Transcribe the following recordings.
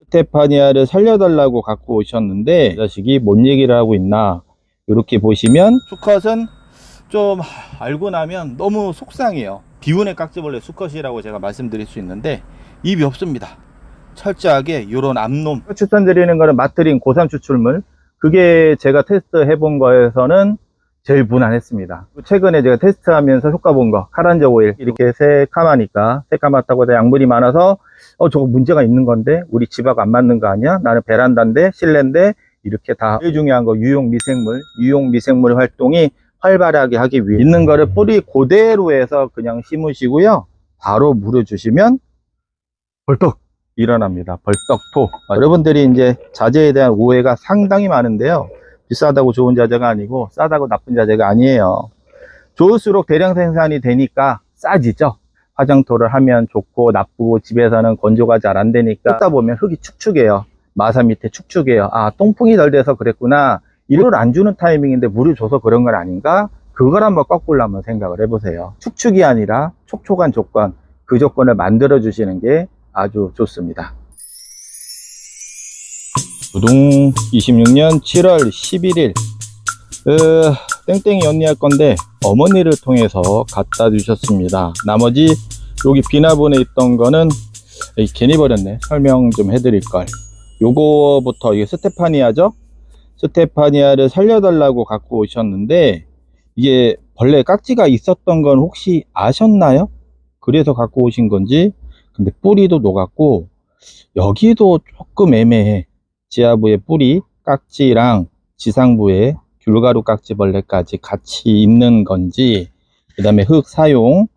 스테파니아를 살려달라고 갖고 오셨는데 이 자식이 뭔 얘기를 하고 있나, 이렇게 보시면 수컷은 좀 알고 나면 너무 속상해요. 비운의 깍지벌레 수컷이라고 제가 말씀드릴 수 있는데 입이 없습니다. 철저하게 이런 암놈 추천드리는 거는 마트린 고3 추출물, 그게 제가 테스트 해본 거에서는 제일 무난했습니다. 최근에 제가 테스트하면서 효과 본 거 카란저 오일, 이렇게 새까마니까, 새까맣다고 해서 약물이 많아서 저거 문제가 있는 건데 우리 집하고 안 맞는 거 아니야? 나는 베란다인데 실내인데, 이렇게 다. 제일 중요한 거 유용 미생물 활동이 활발하게 하기 위해 있는 거를 뿌리 그대로 해서 그냥 심으시고요, 바로 물어주시면 벌떡 일어납니다. 벌떡토. 여러분들이 이제 자재에 대한 오해가 상당히 많은데요, 비싸다고 좋은 자재가 아니고 싸다고 나쁜 자재가 아니에요. 좋을수록 대량 생산이 되니까 싸지죠. 화장토를 하면 좋고 나쁘고, 집에서는 건조가 잘 안 되니까 뜯다 보면 흙이 축축해요. 마사 밑에 축축해요. 아, 똥풍이 덜 돼서 그랬구나. 이를 안 주는 타이밍인데 물을 줘서 그런 건 아닌가? 그걸 한번 거꾸로 한번 생각을 해보세요. 축축이 아니라 촉촉한 조건, 그 조건을 만들어 주시는 게 아주 좋습니다. 부동 26년 7월 11일 땡땡이 언니 할 건데 어머니를 통해서 갖다 주셨습니다. 나머지 여기 비나본에 있던 거는 괜히 버렸네. 설명 좀 해드릴 걸. 요거부터, 이게 스테파니아죠. 스테파니아를 살려달라고 갖고 오셨는데 이게 벌레 깍지가 있었던 건 혹시 아셨나요? 그래서 갖고 오신 건지. 근데 뿌리도 녹았고 여기도 조금 애매해. 지하부의 뿌리 깍지랑 지상부의 귤가루 깍지벌레까지 같이 있는 건지, 그 다음에 흙 사용,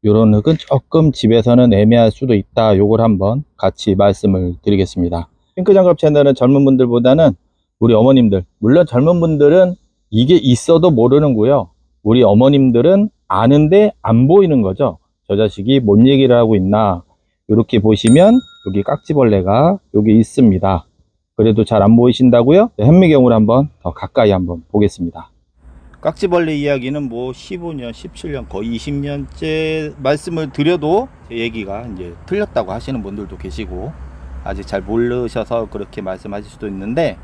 요런 흙은 조금 집에서는 애매할 수도 있다. 요걸 한번 같이 말씀을 드리겠습니다. 핑크장갑 채널은 젊은 분들보다는 우리 어머님들, 물론 젊은 분들은 이게 있어도 모르는 거요, 우리 어머님들은 아는데 안 보이는 거죠. 저 자식이 뭔 얘기를 하고 있나. 이렇게 보시면 여기 깍지벌레가 여기 있습니다. 그래도 잘 안 보이신다고요? 현미경으로 한번 더 가까이 한번 보겠습니다. 깍지벌레 이야기는 뭐 15년, 17년, 거의 20년째 말씀을 드려도 제 얘기가 이제 틀렸다고 하시는 분들도 계시고, 아직 잘 모르셔서 그렇게 말씀하실 수도 있는데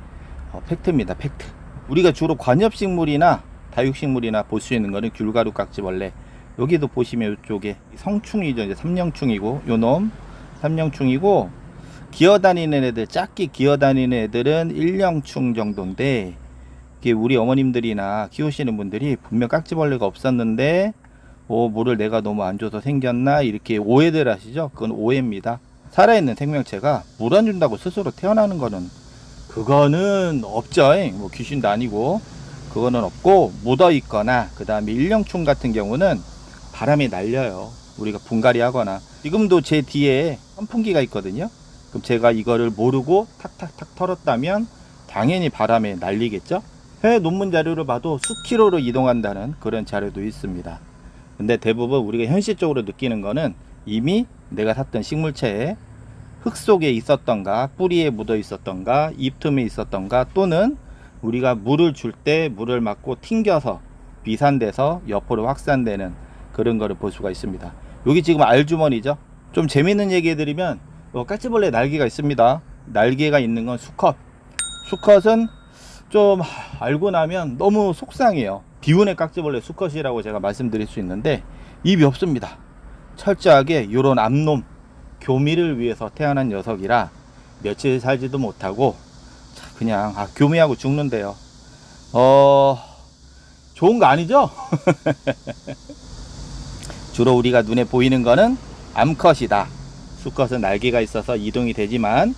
팩트입니다. 팩트. 우리가 주로 관엽식물이나 다육식물이나 볼 수 있는 거는 귤가루 깍지벌레. 여기도 보시면 이쪽에 성충이죠. 이제 삼령충이고, 요놈 삼령충이고, 기어다니는 애들, 작게 기어다니는 애들은 일령충 정도인데, 이게 우리 어머님들이나 키우시는 분들이 분명 깍지벌레가 없었는데 물을 내가 너무 안 줘서 생겼나, 이렇게 오해들 하시죠. 그건 오해입니다. 살아있는 생명체가 물 안 준다고 스스로 태어나는 거는 그거는 없죠. 뭐 귀신도 아니고 그거는 없고, 묻어 있거나 그 다음에 일령충 같은 경우는 바람에 날려요. 우리가 분갈이 하거나. 지금도 제 뒤에 선풍기가 있거든요. 그럼 제가 이거를 모르고 탁탁탁 털었다면 당연히 바람에 날리겠죠. 해외 논문 자료를 봐도 수킬로로 이동한다는 그런 자료도 있습니다. 근데 대부분 우리가 현실적으로 느끼는 거는 이미 내가 샀던 식물체에 흙 속에 있었던가, 뿌리에 묻어 있었던가, 잎 틈에 있었던가, 또는 우리가 물을 줄 때 물을 맞고 튕겨서 비산돼서 옆으로 확산되는 그런 거를 볼 수가 있습니다. 여기 지금 알주머니죠. 좀 재밌는 얘기 해드리면 깍지벌레 날개가 있습니다. 날개가 있는 건 수컷. 수컷은 좀 알고 나면 너무 속상해요. 비운의 깍지벌레 수컷이라고 제가 말씀드릴 수 있는데 입이 없습니다. 철저하게 이런 암놈, 교미를 위해서 태어난 녀석이라 며칠 살지도 못하고 그냥 교미하고 죽는데요. 좋은 거 아니죠? 주로 우리가 눈에 보이는 거는 암컷이다. 수컷은 날개가 있어서 이동이 되지만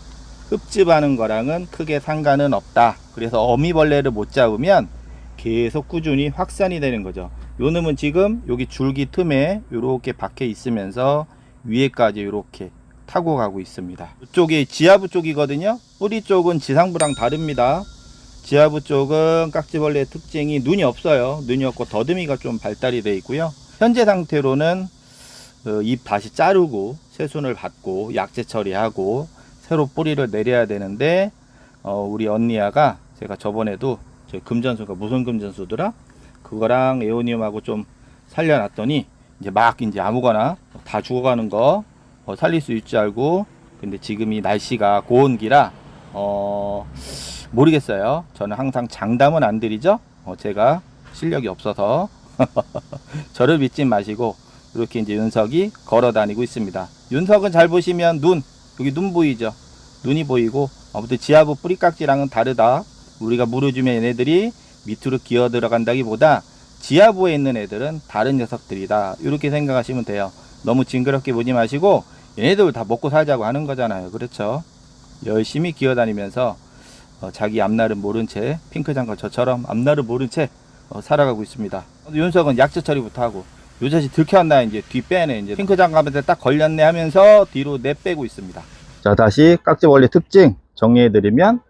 흡집하는 거랑은 크게 상관은 없다. 그래서 어미벌레를 못 잡으면 계속 꾸준히 확산이 되는 거죠. 요 놈은 지금 여기 줄기 틈에 이렇게 박혀 있으면서 위에까지 이렇게 타고 가고 있습니다. 이쪽이 지하부 쪽이거든요. 뿌리 쪽은 지상부랑 다릅니다. 지하부 쪽은 깍지벌레의 특징이 눈이 없어요. 눈이 없고 더듬이가 좀 발달이 되어 있고요. 현재 상태로는 잎 다시 자르고 새순을 받고 약재 처리하고 새로 뿌리를 내려야 되는데, 우리 언니야가 제가 저번에도 금전수가 무슨 금전수더라? 그거랑 에오니움하고 좀 살려놨더니 이제 막 이제 아무거나 다 죽어가는 거 살릴 수 있지 알고 근데 지금 이 날씨가 고온기라 모르겠어요. 저는 항상 장담은 안 드리죠. 제가 실력이 없어서 저를 믿지 마시고 이렇게 이제 윤석이 걸어 다니고 있습니다. 윤석은 잘 보시면 여기 눈 보이죠? 눈이 보이고, 아무튼 지하부 뿌리깍지랑은 다르다. 우리가 물어주면 얘네들이 밑으로 기어 들어간다기보다 지하부에 있는 애들은 다른 녀석들이다, 이렇게 생각하시면 돼요. 너무 징그럽게 보지 마시고 얘네들 다 먹고 살자고 하는 거잖아요. 그렇죠? 열심히 기어 다니면서 자기 앞날은 모른 채, 핑크장관 저처럼 앞날을 모른 채 살아가고 있습니다. 윤석은 약초 처리부터 하고, 요 자식 들켜왔나 이제 뒤 빼네. 이제 핑크장관한테 딱 걸렸네 하면서 뒤로 내빼고 있습니다. 자, 다시 깍지벌레 특징 정리해드리면,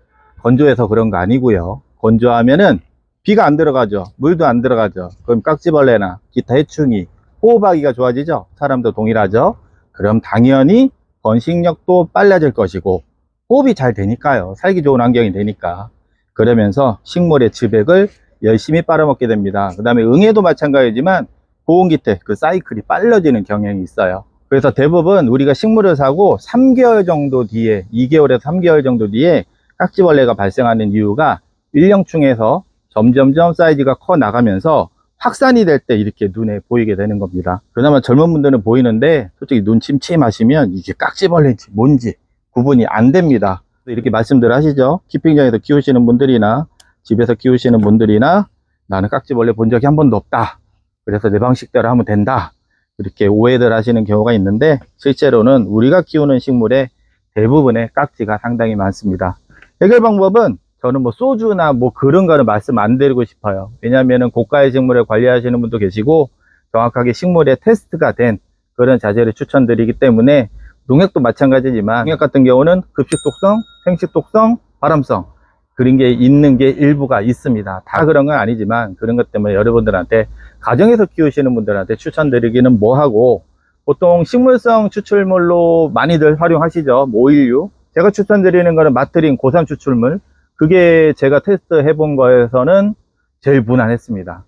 건조해서 그런 거 아니고요. 건조하면은 비가 안 들어가죠. 물도 안 들어가죠. 그럼 깍지벌레나 기타 해충이 호흡하기가 좋아지죠. 사람도 동일하죠. 그럼 당연히 번식력도 빨라질 것이고 호흡이 잘 되니까요. 살기 좋은 환경이 되니까. 그러면서 식물의 즙액을 열심히 빨아먹게 됩니다. 그 다음에 응애도 마찬가지지만 고온기 때 그 사이클이 빨라지는 경향이 있어요. 그래서 대부분 우리가 식물을 사고 3개월 정도 뒤에, 2개월에서 3개월 정도 뒤에 깍지벌레가 발생하는 이유가 일령충에서 점점점 사이즈가 커 나가면서 확산이 될 때 이렇게 눈에 보이게 되는 겁니다. 그나마 젊은 분들은 보이는데 솔직히 눈 침침하시면 이게 깍지벌레인지 뭔지 구분이 안 됩니다. 이렇게 말씀들 하시죠. 키핑장에서 키우시는 분들이나 집에서 키우시는 분들이나 나는 깍지벌레 본 적이 한 번도 없다, 그래서 내 방식대로 하면 된다, 이렇게 오해들 하시는 경우가 있는데, 실제로는 우리가 키우는 식물의 대부분의 깍지가 상당히 많습니다. 해결 방법은 저는 뭐 소주나 뭐 그런 거는 말씀 안 드리고 싶어요. 왜냐하면 고가의 식물을 관리하시는 분도 계시고 정확하게 식물에 테스트가 된 그런 자재를 추천드리기 때문에, 농약도 마찬가지지만 농약 같은 경우는 급식 독성, 생식 독성, 발암성 그런 게 있는 게 일부가 있습니다. 다 그런 건 아니지만 그런 것 때문에 여러분들한테, 가정에서 키우시는 분들한테 추천드리기는 뭐하고, 보통 식물성 추출물로 많이들 활용하시죠. 뭐 오일류, 제가 추천드리는 거는 마트린 고산 추출물, 그게 제가 테스트 해본 거에서는 제일 무난했습니다.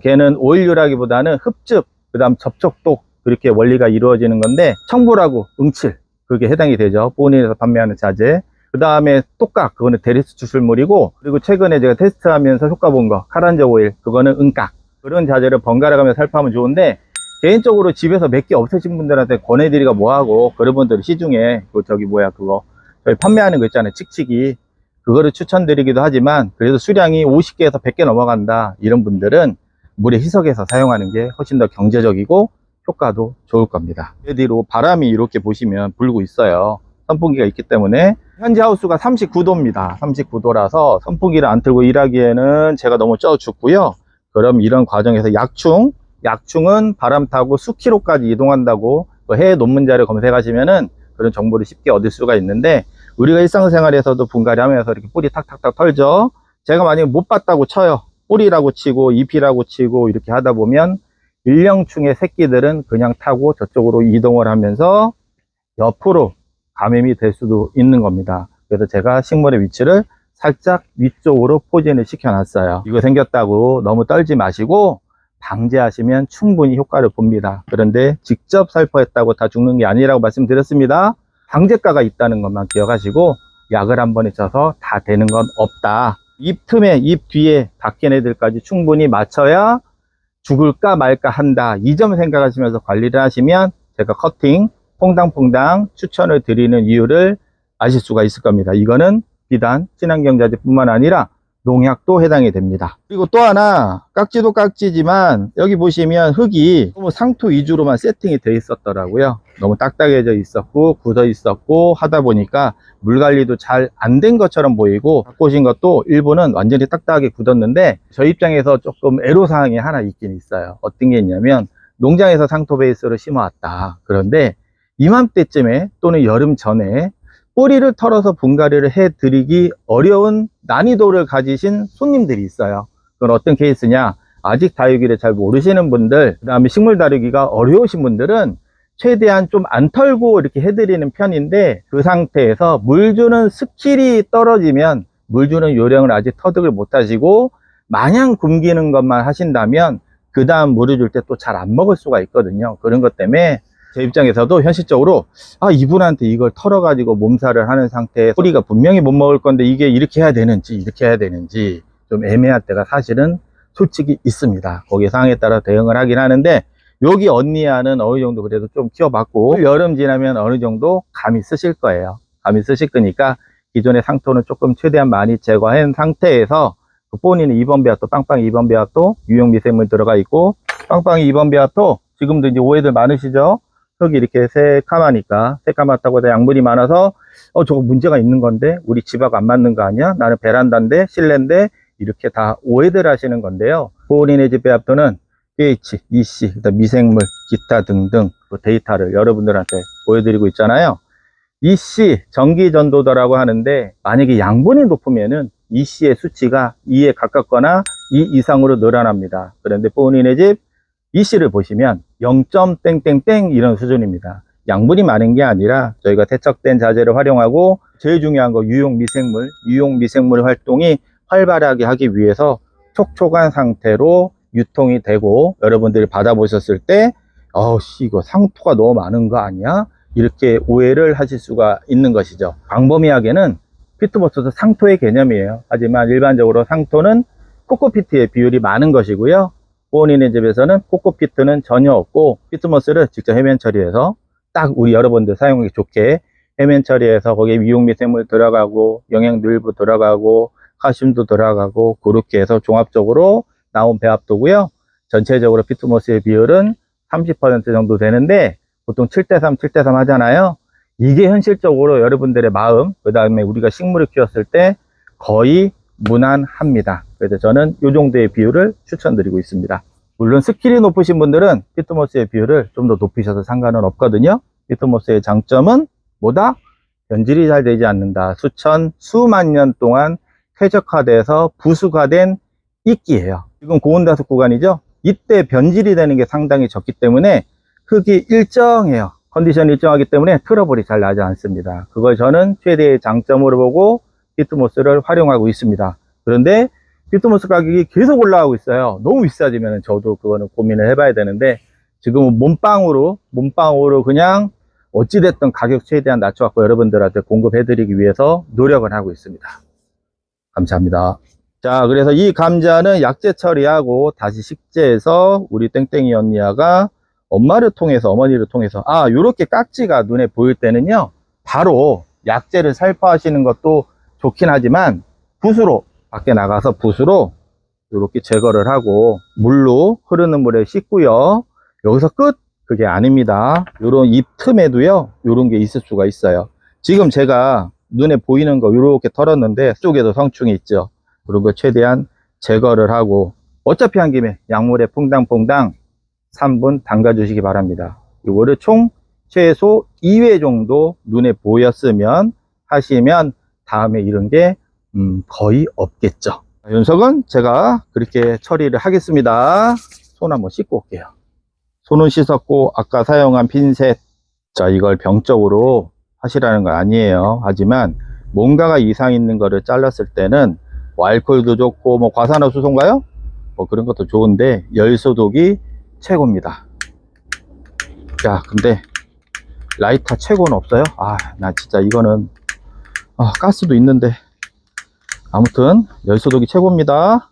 걔는 오일류라기보다는 흡즙, 그 다음 접촉독, 그렇게 원리가 이루어지는 건데, 청불하고 응칠, 그게 해당이 되죠. 본인에서 판매하는 자재. 그 다음에 똑각, 그거는 대리수 추출물이고, 그리고 최근에 제가 테스트하면서 효과 본 거 카란저 오일, 그거는 은각. 그런 자재를 번갈아 가며 살포하면 좋은데, 개인적으로 집에서 몇 개 없으신 분들한테 권해드리기가 뭐하고, 그런 분들 시중에 그거 저희 판매하는 거 있잖아요, 칙칙이, 그거를 추천드리기도 하지만, 그래도 수량이 50개에서 100개 넘어간다 이런 분들은 물에 희석해서 사용하는 게 훨씬 더 경제적이고 효과도 좋을 겁니다. 그 뒤로 바람이 이렇게 보시면 불고 있어요. 선풍기가 있기 때문에. 현재 하우스가 39도입니다. 39도라서 선풍기를 안 틀고 일하기에는 제가 너무 쪄 죽고요. 그럼 이런 과정에서 약충은 바람 타고 수키로까지 이동한다고 해외 논문자를 검색하시면은 그런 정보를 쉽게 얻을 수가 있는데, 우리가 일상생활에서도 분갈이 하면서 이렇게 뿌리 탁탁탁 털죠. 제가 만약에 못 봤다고 쳐요. 뿌리라고 치고 잎이라고 치고 이렇게 하다 보면 일령충의 새끼들은 그냥 타고 저쪽으로 이동을 하면서 옆으로 감염이 될 수도 있는 겁니다. 그래서 제가 식물의 위치를 살짝 위쪽으로 포진을 시켜 놨어요. 이거 생겼다고 너무 떨지 마시고 방제하시면 충분히 효과를 봅니다. 그런데 직접 살포했다고 다 죽는 게 아니라고 말씀드렸습니다. 방제가가 있다는 것만 기억하시고, 약을 한 번에 쳐서 다 되는 건 없다. 잎 틈에, 잎 뒤에 박힌 애들까지 충분히 맞춰야 죽을까 말까 한다, 이 점 생각하시면서 관리를 하시면 제가 커팅 퐁당퐁당 추천을 드리는 이유를 아실 수가 있을 겁니다. 이거는 비단 친환경자재 뿐만 아니라 농약도 해당이 됩니다. 그리고 또 하나, 깍지도 깍지지만 여기 보시면 흙이 너무 상토 위주로만 세팅이 돼 있었더라고요. 너무 딱딱해져 있었고 굳어 있었고 하다 보니까 물 관리도 잘 안 된 것처럼 보이고, 갖고 오신 것도 일부는 완전히 딱딱하게 굳었는데, 저희 입장에서 조금 애로사항이 하나 있긴 있어요. 어떤 게 있냐면, 농장에서 상토 베이스로 심어왔다. 그런데 이맘때쯤에 또는 여름 전에 뿌리를 털어서 분갈이를 해드리기 어려운 난이도를 가지신 손님들이 있어요. 그건 어떤 케이스냐, 아직 다육이를 잘 모르시는 분들, 그 다음에 식물 다루기가 어려우신 분들은 최대한 좀 안 털고 이렇게 해드리는 편인데, 그 상태에서 물 주는 스킬이 떨어지면 물 주는 요령을 아직 터득을 못 하시고 마냥 굶기는 것만 하신다면 그 다음 물을 줄 때 또 잘 안 먹을 수가 있거든요. 그런 것 때문에 제 입장에서도 현실적으로 이분한테 이걸 털어가지고 몸살을 하는 상태에 소리가 분명히 못 먹을 건데 이게 이렇게 해야 되는지 이렇게 해야 되는지 좀 애매할 때가 사실은 솔직히 있습니다. 거기에 상황에 따라 대응을 하긴 하는데, 여기 언니야는 어느 정도 그래도 좀 키워봤고 여름 지나면 어느 정도 감이 쓰실 거예요. 감이 쓰실 거니까 기존의 상토는 조금 최대한 많이 제거한 상태에서 본인은 2번 배합도 빵빵 2번 배합도 유용 미생물 들어가 있고, 빵빵 2번 배합도 지금도 이제 오해들 많으시죠? 흙이 이렇게 새까마니까, 새까맣다고 해서 양분이 많아서 저거 문제가 있는 건데 우리 집하고 안 맞는 거 아니야? 나는 베란다인데 실내인데, 이렇게 다 오해들 하시는 건데요. 본인의 집 배합도는 pH, EC, 미생물, 기타 등등 데이터를 여러분들한테 보여드리고 있잖아요. EC, 전기전도도라고 하는데, 만약에 양분이 높으면은 EC의 수치가 2에 가깝거나 2 이상으로 늘어납니다. 그런데 본인의 집 EC를 보시면 0.땡땡땡 이런 수준입니다. 양분이 많은 게 아니라 저희가 세척된 자재를 활용하고, 제일 중요한 거 유용 미생물 활동이 활발하게 하기 위해서 촉촉한 상태로 유통이 되고, 여러분들이 받아보셨을 때 이거 상토가 너무 많은 거 아니야? 이렇게 오해를 하실 수가 있는 것이죠. 광범위하게는 피트모스도 상토의 개념이에요. 하지만 일반적으로 상토는 코코피트의 비율이 많은 것이고요. 본인의 집에서는 코코피트는 전혀 없고, 피트모스를 직접 해면 처리해서 딱 우리 여러분들 사용하기 좋게 해면 처리해서 거기에 미용미생물 들어가고 영양도 일부 들어가고 칼슘도 들어가고, 그렇게 해서 종합적으로 나온 배합도고요. 전체적으로 피트모스의 비율은 30% 정도 되는데, 보통 7:3, 7:3 하잖아요. 이게 현실적으로 여러분들의 마음, 그 다음에 우리가 식물을 키웠을 때 거의 무난합니다. 그래서 저는 이 정도의 비율을 추천드리고 있습니다. 물론 스킬이 높으신 분들은 피트모스의 비율을 좀 더 높이셔도 상관은 없거든요. 피트모스의 장점은 뭐다? 변질이 잘 되지 않는다. 수만 년 동안 쾌적화돼서 부수가 된 이끼예요. 지금 고온다습 구간이죠. 이때 변질이 되는 게 상당히 적기 때문에 흙이 일정해요. 컨디션이 일정하기 때문에 트러블이 잘 나지 않습니다. 그걸 저는 최대의 장점으로 보고 피트모스를 활용하고 있습니다. 그런데 피트모스 가격이 계속 올라가고 있어요. 너무 비싸지면 저도 그거는 고민을 해봐야 되는데, 지금은 몸빵으로 그냥 어찌됐든 가격 최대한 낮춰갖고 여러분들한테 공급해드리기 위해서 노력을 하고 있습니다. 감사합니다. 자, 그래서 이 감자는 약재 처리하고 다시 식재해서 우리 땡땡이 언니야가 어머니를 통해서 요렇게 깍지가 눈에 보일 때는요, 바로 약재를 살포하시는 것도 좋긴 하지만 붓으로, 밖에 나가서 붓으로 이렇게 제거를 하고 물로, 흐르는 물에 씻고요. 여기서 끝? 그게 아닙니다. 요런 잎 틈에도요, 요런 게 있을 수가 있어요. 지금 제가 눈에 보이는 거 이렇게 털었는데 쪽에도 성충이 있죠. 그런 거 최대한 제거를 하고, 어차피 한 김에 약물에 퐁당퐁당 3분 담가 주시기 바랍니다. 이거를 총 최소 2회 정도 눈에 보였으면 하시면 다음에 이런 게 거의 없겠죠. 연석은 제가 그렇게 처리를 하겠습니다. 손 한번 씻고 올게요. 손은 씻었고, 아까 사용한 핀셋, 자, 이걸 병적으로 하시라는 건 아니에요. 하지만 뭔가가 이상 있는 거를 잘랐을 때는 알코올도 좋고 과산화수소인가요? 그런 것도 좋은데 열소독이 최고입니다. 자, 근데 라이터 최고는 없어요? 나 진짜 이거는 가스도 있는데, 아무튼 열소독이 최고입니다.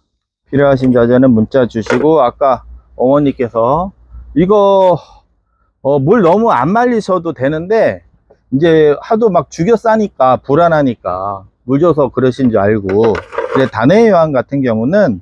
필요하신 자재는 문자 주시고, 아까 어머니께서 이거 물 너무 안 말리셔도 되는데 이제 하도 막 죽여 싸니까 불안하니까 물 줘서 그러신 줄 알고, 근데 단해여왕 같은 경우는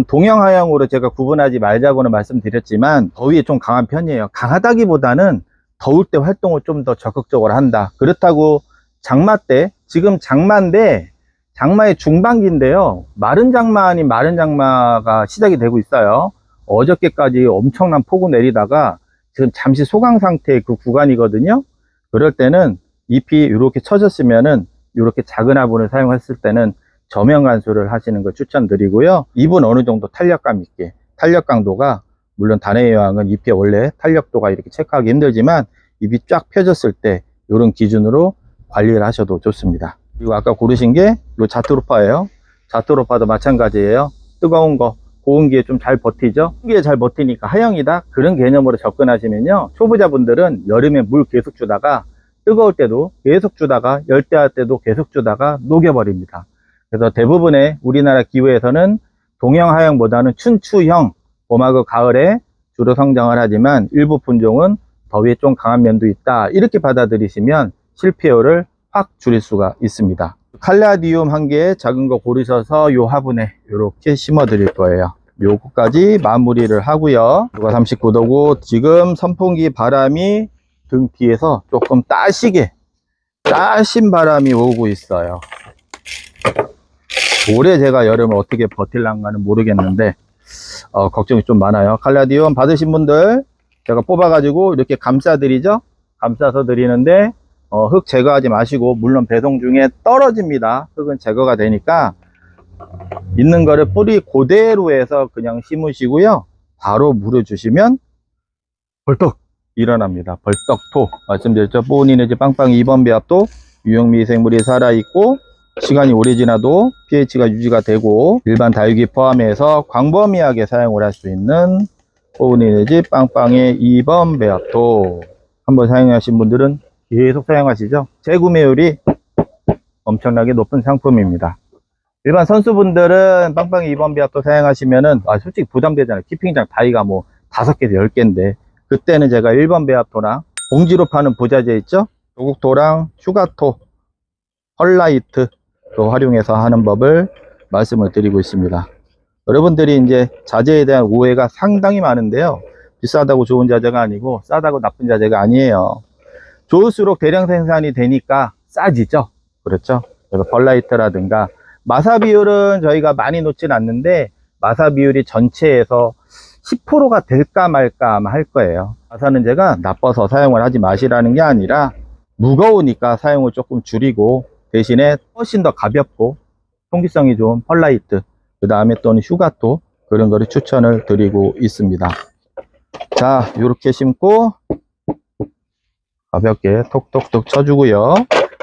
동양하양으로 제가 구분하지 말자고는 말씀드렸지만 더위에 좀 강한 편이에요. 강하다기보다는 더울 때 활동을 좀 더 적극적으로 한다. 그렇다고 장마 때, 지금 장마인데 장마의 중반기인데요, 마른 장마 아닌 마른 장마가 시작이 되고 있어요. 어저께까지 엄청난 폭우 내리다가 지금 잠시 소강 상태의 그 구간이거든요. 그럴 때는 잎이 이렇게 처졌으면은, 이렇게 작은 화분을 사용했을 때는 저면 관수를 하시는 걸 추천드리고요. 잎은 어느 정도 탄력감 있게, 탄력 강도가, 물론 단해의 여왕은 잎의 원래 탄력도가 이렇게 체크하기 힘들지만 잎이 쫙 펴졌을 때 이런 기준으로 관리를 하셔도 좋습니다. 그리고 아까 고르신 게 이 자트로파예요. 자트로파도 마찬가지예요. 뜨거운 거 고온기에 좀 잘 버티죠. 기에 잘 버티니까 하형이다, 그런 개념으로 접근하시면요, 초보자분들은 여름에 물 계속 주다가 뜨거울 때도 계속 주다가 열대할 때도 계속 주다가 녹여버립니다. 그래서 대부분의 우리나라 기후에서는 동형 하형보다는 춘추형, 봄하고 가을에 주로 성장을 하지만 일부 품종은 더위에 좀 강한 면도 있다, 이렇게 받아들이시면 실패율을 확 줄일 수가 있습니다. 칼라디움 한 개 작은 거 고르셔서 요 화분에 이렇게 심어 드릴 거예요. 요거까지 마무리를 하고요. 누가 39도고 지금 선풍기 바람이 등 뒤에서 조금 따신 바람이 오고 있어요. 올해 제가 여름을 어떻게 버틸란가는 모르겠는데 걱정이 좀 많아요. 칼라디움 받으신 분들 제가 뽑아 가지고 이렇게 감싸 드리죠. 감싸서 드리는데 흙 제거하지 마시고, 물론 배송 중에 떨어집니다. 흙은 제거가 되니까 있는 거를 뿌리 그대로 해서 그냥 심으시고요, 바로 물을 주시면 벌떡 일어납니다. 벌떡토. 말씀드렸죠. 뿌니네지 빵빵 2번 배합도 유형미생물이 살아있고 시간이 오래 지나도 pH가 유지가 되고 일반 다육이 포함해서 광범위하게 사용을 할 수 있는 뿌니네지 빵빵의 2번 배합도 한번 사용하신 분들은 계속 사용하시죠. 재구매율이 엄청나게 높은 상품입니다. 일반 선수분들은 빵빵 2번 배합도 사용하시면은 솔직히 부담되잖아요. 키핑장 다이가 뭐 5개, 10개인데 그때는 제가 1번 배합토랑 봉지로 파는 부자재 있죠? 조국토랑 휴가토, 펄라이트 활용해서 하는 법을 말씀을 드리고 있습니다. 여러분들이 이제 자재에 대한 오해가 상당히 많은데요, 비싸다고 좋은 자재가 아니고 싸다고 나쁜 자재가 아니에요. 좋을수록 대량 생산이 되니까 싸지죠. 그렇죠. 그래서 펄라이트라든가 마사 비율은 저희가 많이 놓진 않는데 마사 비율이 전체에서 10%가 될까 말까 아마 할 거예요. 마사는 제가 나빠서 사용을 하지 마시라는 게 아니라 무거우니까 사용을 조금 줄이고 대신에 훨씬 더 가볍고 통기성이 좋은 펄라이트, 그 다음에 또는 휴가토, 그런 거를 추천을 드리고 있습니다. 자, 이렇게 심고 가볍게 톡톡톡 쳐주고요.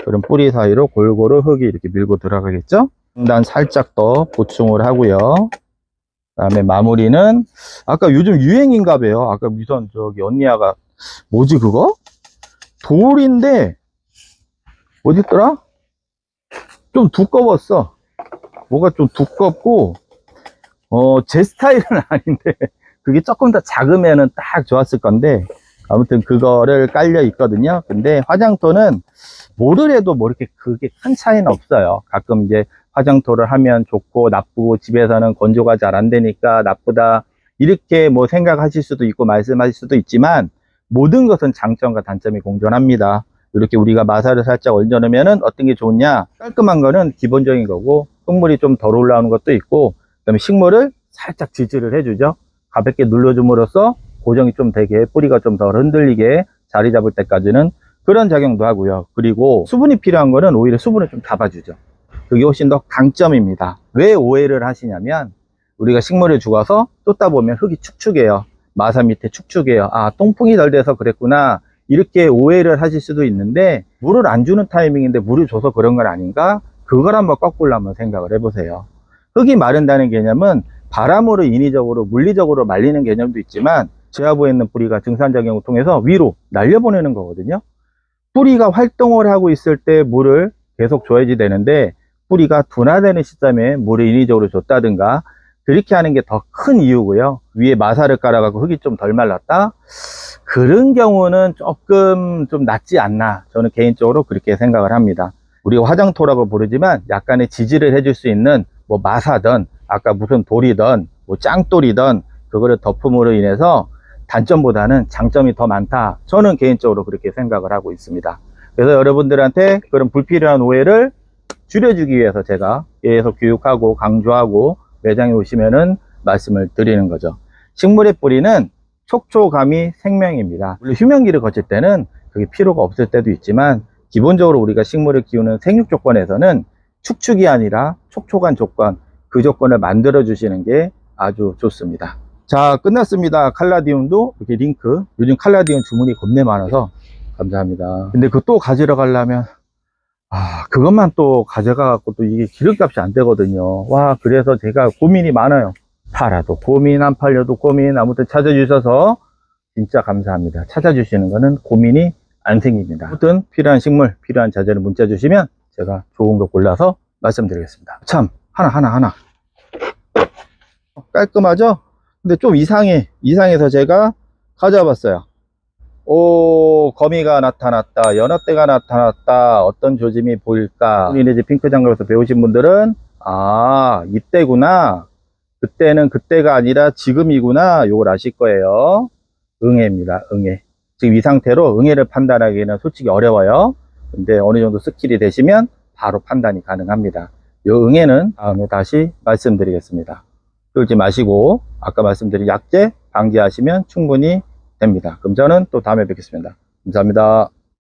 그럼 뿌리 사이로 골고루 흙이 이렇게 밀고 들어가겠죠. 중단 살짝 더 보충을 하고요. 그 다음에 마무리는 아까 요즘 유행인가 봐요. 아까 미선 저기 언니야가 뭐지 그거? 돌인데 어딨더라? 좀 두꺼웠어. 뭐가 좀 두껍고 제 스타일은 아닌데 그게 조금 더 작으면은 딱 좋았을 건데 아무튼 그거를 깔려 있거든요. 근데 화장토는 뭐를 해도 뭐 이렇게 그게 큰 차이는 없어요. 가끔 이제 화장토를 하면 좋고 나쁘고 집에서는 건조가 잘 안 되니까 나쁘다 이렇게 뭐 생각하실 수도 있고 말씀하실 수도 있지만 모든 것은 장점과 단점이 공존합니다. 이렇게 우리가 마사를 살짝 얹어 놓으면은 어떤 게 좋냐, 깔끔한 거는 기본적인 거고 흙물이 좀 덜 올라오는 것도 있고, 그다음에 식물을 살짝 지지를 해주죠. 가볍게 눌러줌으로써 고정이 좀 되게, 뿌리가 좀 덜 흔들리게 자리 잡을 때까지는 그런 작용도 하고요. 그리고 수분이 필요한 거는 오히려 수분을 좀 잡아주죠. 그게 훨씬 더 강점입니다. 왜 오해를 하시냐면 우리가 식물을 죽어서 쏟다 보면 흙이 축축해요. 마사 밑에 축축해요. 아, 통풍이 덜 돼서 그랬구나, 이렇게 오해를 하실 수도 있는데 물을 안 주는 타이밍인데 물을 줘서 그런 건 아닌가? 그걸 한번 거꾸로 한번 생각을 해보세요. 흙이 마른다는 개념은 바람으로 인위적으로 물리적으로 말리는 개념도 있지만 제하부에 있는 뿌리가 증산작용을 통해서 위로 날려보내는 거거든요. 뿌리가 활동을 하고 있을 때 물을 계속 줘야지 되는데 뿌리가 둔화되는 시점에 물을 인위적으로 줬다든가 그렇게 하는 게 더 큰 이유고요. 위에 마사를 깔아갖고 흙이 좀 덜 말랐다? 그런 경우는 조금 좀 낫지 않나, 저는 개인적으로 그렇게 생각을 합니다. 우리가 화장토라고 부르지만 약간의 지지를 해줄 수 있는 뭐 마사든 아까 무슨 돌이든 뭐 짱돌이든 그거를 덮음으로 인해서 단점보다는 장점이 더 많다, 저는 개인적으로 그렇게 생각을 하고 있습니다. 그래서 여러분들한테 그런 불필요한 오해를 줄여주기 위해서 제가 계속 교육하고 강조하고 매장에 오시면은 말씀을 드리는 거죠. 식물의 뿌리는 촉초감이 생명입니다. 물론 휴면기를 거칠 때는 그게 필요가 없을 때도 있지만 기본적으로 우리가 식물을 키우는 생육 조건에서는 축축이 아니라 촉촉한 조건, 그 조건을 만들어 주시는 게 아주 좋습니다. 자, 끝났습니다. 칼라디움도 이렇게 링크, 요즘 칼라디움 주문이 겁내 많아서 감사합니다. 근데 그거 또 가지러 가려면 그것만 또 가져가 갖고 또 이게 기름값이 안 되거든요. 와, 그래서 제가 고민이 많아요. 팔아도 고민, 안 팔려도 고민, 아무튼 찾아주셔서 진짜 감사합니다. 찾아주시는 거는 고민이 안 생깁니다. 아무튼 필요한 식물, 필요한 자재를 문자 주시면 제가 좋은 거 골라서 말씀드리겠습니다. 참, 하나. 깔끔하죠? 근데 좀 이상해서 제가 가져와 봤어요. 오, 거미가 나타났다, 연어떼가 나타났다, 어떤 조짐이 보일까? 우리 이제 핑크 장갑에서 배우신 분들은 아, 이때구나, 그때는 그때가 아니라 지금이구나, 요걸 아실 거예요. 응애입니다. 응애. 지금 이 상태로 응애를 판단하기는 솔직히 어려워요. 근데 어느 정도 스킬이 되시면 바로 판단이 가능합니다. 요 응애는 다음에 다시 말씀드리겠습니다. 끌지 마시고 아까 말씀드린 약재 방지하시면 충분히 됩니다. 그럼 저는 또 다음에 뵙겠습니다. 감사합니다.